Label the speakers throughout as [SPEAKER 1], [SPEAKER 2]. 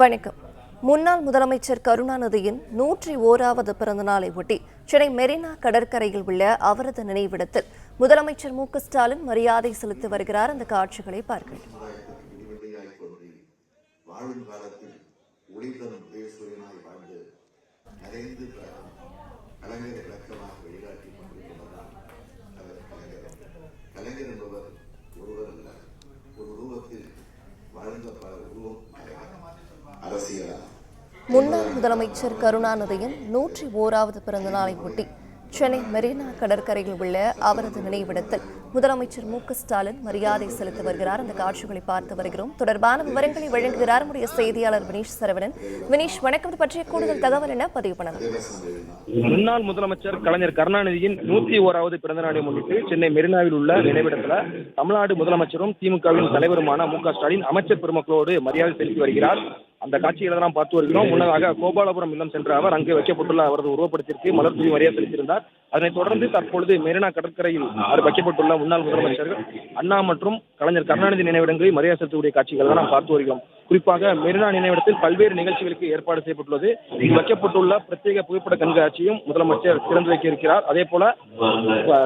[SPEAKER 1] வணக்கம். முன்னாள் முதலமைச்சர் கருணாநிதியின் 101வது பிறந்த நாளை ஒட்டி சென்னை மெரினா கடற்கரையில் உள்ள அவரது நினைவிடத்தில் முதலமைச்சர் மு.க.ஸ்டாலின் மரியாதை செலுத்தி வருகிறார். அந்த காட்சிகளை பார்க்கலாம். முன்னாள் முதலமைச்சர் கருணாநிதியின் 101வது பிறந்த நாளை ஒட்டி சென்னை மெரினா கடற்கரையில் உள்ள அவரது நினைவிடத்தில் முதலமைச்சர் மு.க.ஸ்டாலின் மரியாதை செலுத்தி வருகிறார். அந்த காட்சிகளை பார்த்து வருகிறோம். தொடர்பான விவரங்களை வழங்குகிறார் நம்முடைய செய்தியாளர் வினீஷ் சரவணன். வினீஷ், வணக்கம். பற்றிய கூடுதல் தகவல் என்ன பதிவு பண்ணலாம்?
[SPEAKER 2] முன்னாள் முதலமைச்சர் கலைஞர் கருணாநிதியின் 101வது பிறந்த நாளை முன்னிட்டு சென்னை மெரினாவில் உள்ள நினைவிடத்தில் தமிழ்நாடு முதலமைச்சரும் திமுகவின் தலைவருமான மு.க.ஸ்டாலின் அமைச்சர் பெருமக்களோடு மரியாதை செலுத்தி வருகிறார். அந்த காட்சிகளை தான் பார்த்து வருகிறோம். முன்னதாக கோபாலபுரம் இல்லம் சென்ற அவர் அங்கே வைக்கப்பட்டுள்ள அவரது உருவப்படத்திற்கு மலர் தூவி மரியாதை செலுத்தியிருந்தார். அதனைத் தொடர்ந்து தற்பொழுது மெரினா கடற்கரையில் வைக்கப்பட்டுள்ள முன்னாள் முதலமைச்சர்கள் அண்ணா மற்றும் கலைஞர் கருணாநிதி நினைவிடங்களில் மரியாதை செலுத்தக்கூடிய காட்சிகளை தான் நாம் பார்த்து வருகிறோம். குறிப்பாக மெரினா நினைவிடத்தில் பல்வேறு நிகழ்ச்சிகளுக்கு ஏற்பாடு செய்யப்பட்டுள்ளது. இங்கு வைக்கப்பட்டுள்ள பிரத்யேக புகைப்பட கண்காட்சியும் முதலமைச்சர் திறந்து வைக்க இருக்கிறார். அதே போல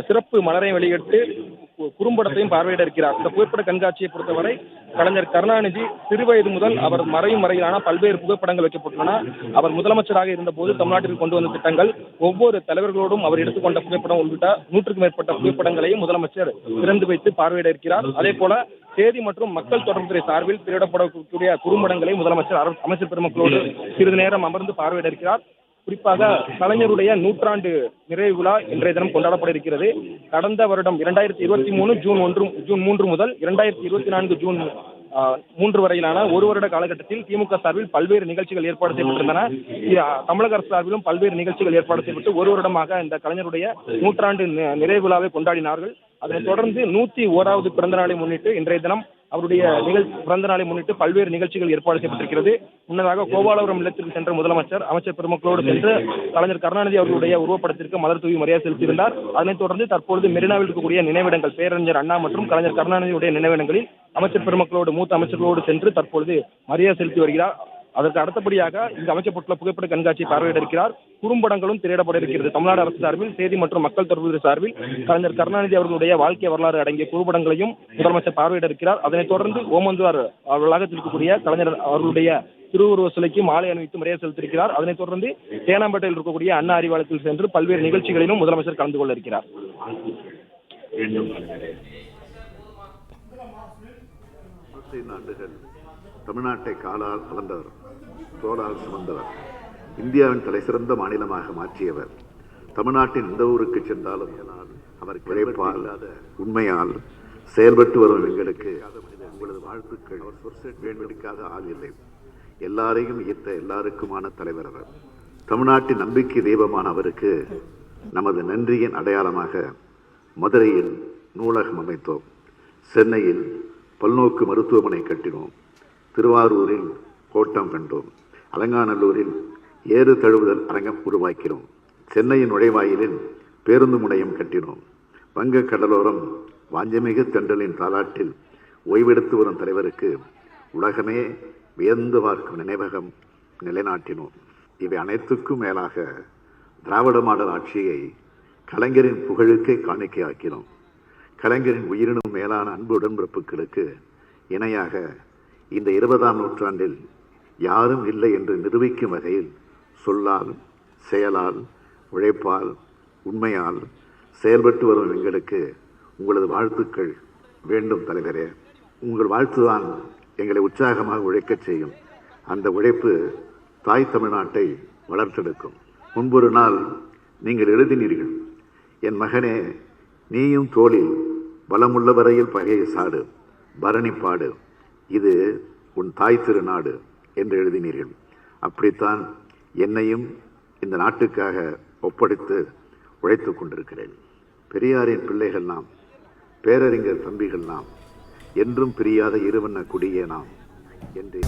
[SPEAKER 2] சிறப்பு மலரை வெளியிட்டு குறும்படத்தையும் பார்வையிட இருக்கிறார். இந்த புகைப்பட கண்காட்சியை பொறுத்தவரை கலைஞர் கருணாநிதி சிறுவயது முதல் அவர் மறையும் வரையிலான பல்வேறு புகைப்படங்கள் வைக்கப்பட்டுள்ளன. அவர் முதலமைச்சராக இருந்தபோது தமிழ்நாட்டில் கொண்டு வந்த திட்டங்கள், ஒவ்வொரு தலைவர்களோடும் அவர் எடுத்துக்கொண்ட புகைப்படம் உள்ளிட்ட 100க்கும் மேற்பட்ட புகைப்படங்களையும் முதலமைச்சர் திறந்து வைத்து பார்வையிட இருக்கிறார். அதே போல செய்தி மற்றும் மக்கள் தொடர்புத்துறை சார்பில் திரையிடப்படக்கூடிய குறும்படங்களை முதலமைச்சர் அமைச்சர் பெருமக்களோடு சிறிது நேரம் அமர்ந்து பார்வையிட இருக்கிறார். குறிப்பாக கலைஞருடைய 100ஆண்டு நிறைவு விழா இன்றைய தினம் கொண்டாடப்பட இருக்கிறது. கடந்த வருடம் 2023 ஜூன் 3 முதல் 2024 ஜூன் 3 வரையிலான ஒரு வருட காலகட்டத்தில் திமுக சார்பில் பல்வேறு நிகழ்ச்சிகள் ஏற்பாடு செய்யப்பட்டிருந்தன. தமிழக அரசு சார்பிலும் பல்வேறு நிகழ்ச்சிகள் ஏற்பாடு செய்யப்பட்டு ஒரு வருடமாக இந்த கலைஞருடைய 100ஆண்டு நிறைவு விழாவை கொண்டாடினார்கள். அதனைத் தொடர்ந்து 101வது பிறந்த நாளை முன்னிட்டு இன்றைய தினம் அவருடைய பிறந்த நாளை முன்னிட்டு பல்வேறு நிகழ்ச்சிகள் ஏற்பாடு செய்யப்பட்டிருக்கிறது. முன்னதாக கோபாலபுரம் இல்லத்திற்கு சென்ற முதலமைச்சர் அமைச்சர் பெருமக்களோடு சென்று கலைஞர் கருணாநிதி அவர்களுடைய உருவப்படத்திற்கு மலர் தூவி மரியாதை செலுத்தியிருந்தார். அதனைத் தொடர்ந்து தற்பொழுது மெரினாவில் இருக்கக்கூடிய நினைவிடங்கள், பேரறிஞர் அண்ணா மற்றும் கலைஞர் கருணாநிதியுடைய நினைவிடங்களில் அமைச்சர் பெருமக்களோடு மூத்த அமைச்சர்களோடு சென்று தற்பொழுது மரியாதை செலுத்தி வருகிறார். அதற்கு அடுத்தபடியாக இங்கு அமைக்கப்பட்டுள்ள புகைப்பட கண்காட்சியை பார்வையிட இருக்கிறார். குறும்படங்களும் திரையிடப்பட இருக்கிறது. தமிழ்நாடு அரசு சார்பில் செய்தி மற்றும் மக்கள் தொடர்புத்துறை சார்பில் கலைஞர் கருணாநிதி அவர்களுடைய வாழ்க்கை வரலாறு அடங்கிய குறும்படங்களையும் முதலமைச்சர் பார்வையிட இருக்கிறார். அதனைத் தொடர்ந்து ஓமந்தூர் வளாகத்தில் இருக்கக்கூடிய கலைஞர் அவர்களுடைய திருவுருவ சிலைக்கு மாலை அணிவித்து மரியாதை செலுத்தியிருக்கிறார். அதனைத் தொடர்ந்து தேனாம்பேட்டையில் இருக்கக்கூடிய அண்ணா அறிவாலயத்தில் சென்று பல்வேறு நிகழ்ச்சிகளிலும் முதலமைச்சர் கலந்து கொள்ள இருக்கிறார்.
[SPEAKER 3] தமிழ்நாட்டை காலால் அளந்தவர், தோளால் சுமந்தவர், இந்தியாவின் தலை சிறந்த மாநிலமாக மாற்றியவர். தமிழ்நாட்டின் எந்த ஊருக்கு சென்றாலும் அவர் உழைப்பால் உண்மையால் செயல்பட்டு வரும் எங்களுக்கு உங்களது வாழ்த்துக்கள். வேண்டுமெடுக்காத ஆள் இல்லை. எல்லாரையும் ஈர்த்த எல்லாருக்குமான தலைவர் அவர். தமிழ்நாட்டின் நம்பிக்கை தெய்வமான அவருக்கு நமது நன்றியின் அடையாளமாக மதுரையில் நூலகம் அமைத்தோம், சென்னையில் பல்நோக்கு மருத்துவமனை கட்டினோம், திருவாரூரில் கோட்டம் கண்டோம், அலங்காநல்லூரில் ஏறு தழுவுதல் அரங்கம் உருவாக்கினோம், சென்னையின் நுழைவாயிலில் பேருந்து முனையம் கட்டினோம், வங்க கடலோரம் வாஞ்சமிகு தென்றலின் தாலாட்டில் ஓய்வெடுத்து வரும் தலைவருக்கு உலகமே வியந்து பார்க்கும் நினைவகம் நிலைநாட்டினோம். இவை அனைத்துக்கும் மேலாக திராவிட மாடல் ஆட்சியை கலைஞரின் புகழுக்கே காணிக்கையாக்கினோம். கலைஞரின் உயிரினும் மேலான அன்பு உடன்பிறப்புகளுக்கு இணையாக இந்த 20ஆம் நூற்றாண்டில் யாரும் இல்லை என்று நிரூபிக்கும் வகையில் சொல்லால், செயலால், உழைப்பால், உண்மையால் செயல்பட்டு வரும் எங்களுக்கு உங்களது வாழ்த்துக்கள் வேண்டும் தலைவரே. உங்கள் வாழ்த்துதான் எங்களை உற்சாகமாக உழைக்கச் செய்யும். அந்த உழைப்பு தாய் தமிழ்நாட்டை வளர்த்தெடுக்கும். முன்பொரு நாள் நீங்கள் எழுதினீர்கள், என் மகனே, நீயும் தோளில் பலமுள்ள வரையில் பகையை சாடு, பரணி பாடு, இது உன் தாய் திருநாடு என்று எழுதினீர்கள். அப்படித்தான் என்னையும் இந்த நாட்டுக்காக ஒப்படைத்து உழைத்துக் கொண்டிருக்கிறேன். பெரியாரின் பிள்ளைகள் நாம், பேரறிஞர் தம்பிகள் நாம், என்றும் பிரியாத இருவண்ண குடியே நாம் என்று